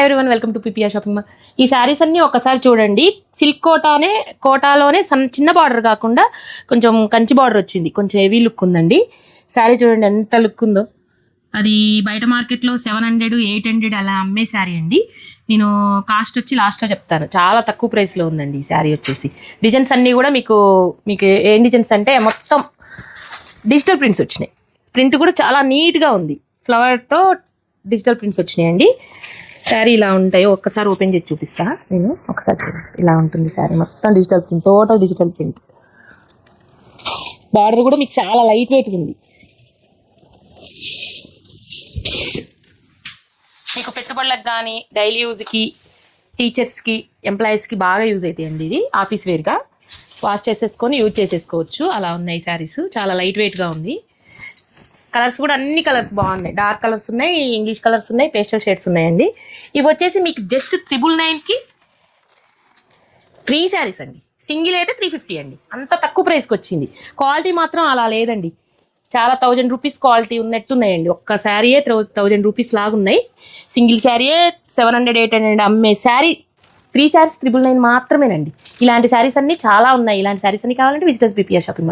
Hi everyone, welcome to PPR shopping mall. ఈ శారీస్ అన్నీ ఒకసారి చూడండి. సిల్క్ కోటాలోనే చిన్న బార్డర్ కాకుండా కొంచెం కంచి బార్డర్ వచ్చింది, కొంచెం హెవీ లుక్ ఉందండి. శారీ చూడండి ఎంత లుక్ ఉందో. అది బయట మార్కెట్లో 700, 800 అలా అమ్మే శారీ అండి. నేను కాస్ట్ వచ్చి లాస్ట్లో చెప్తాను. చాలా తక్కువ ప్రైస్లో ఉందండి ఈ శారీ వచ్చేసి. డిజైన్స్ అన్నీ కూడా మీకు ఏం డిజైన్స్ అంటే మొత్తం డిజిటల్ ప్రింట్స్ వచ్చినాయి. ప్రింట్ కూడా చాలా నీట్గా ఉంది. ఫ్లవర్తో డిజిటల్ ప్రింట్స్ వచ్చినాయండి. శారీ ఇలా ఉంటాయి. ఒక్కసారి ఓపెన్ చేసి చూపిస్తా నేను. ఒకసారి ఇలా ఉంటుంది శారీ మొత్తం digital print, total digital print. Border కూడా మీకు చాలా లైట్ వెయిట్ ఉంది. మీకు పెట్టుబడులకు కానీ డైలీ యూజ్కి, టీచర్స్కి, ఎంప్లాయీస్కి బాగా యూజ్ అవుతాయండి. ఇది ఆఫీస్ వేర్గా వాష్ చేసేసుకొని యూజ్ చేసేసుకోవచ్చు. అలా ఉన్నాయి శారీస్. చాలా లైట్ వెయిట్గా ఉంది. కలర్స్ కూడా అన్ని కలర్స్ బాగున్నాయి. డార్క్ కలర్స్ ఉన్నాయి, ఇంగ్లీష్ కలర్స్ ఉన్నాయి, పేస్టల్ షేడ్స్ ఉన్నాయండి. ఇవి వచ్చేసి మీకు జస్ట్ 999కి 3 శారీస్ అండి. సింగిల్ అయితే 350 అండి. అంత తక్కువ ప్రైస్కి వచ్చింది. క్వాలిటీ మాత్రం అలా లేదండి. చాలా 1000 రూపీస్ క్వాలిటీ ఉన్నట్టు ఉన్నాయండి. ఒక్క శారీయే 1000 రూపీస్ లాగా ఉన్నాయి. సింగిల్ శారీయే 700, 800 అమ్మే శారీ 3 శారీస్ 999 మాత్రమేనండి. ఇలాంటి శారీస్ అన్ని చాలా ఉన్నాయి. ఇలాంటి శారీస్ అన్ని కావాలంటే విజిటర్స్ పీపీఆర్ షాపింగ్ మాల్.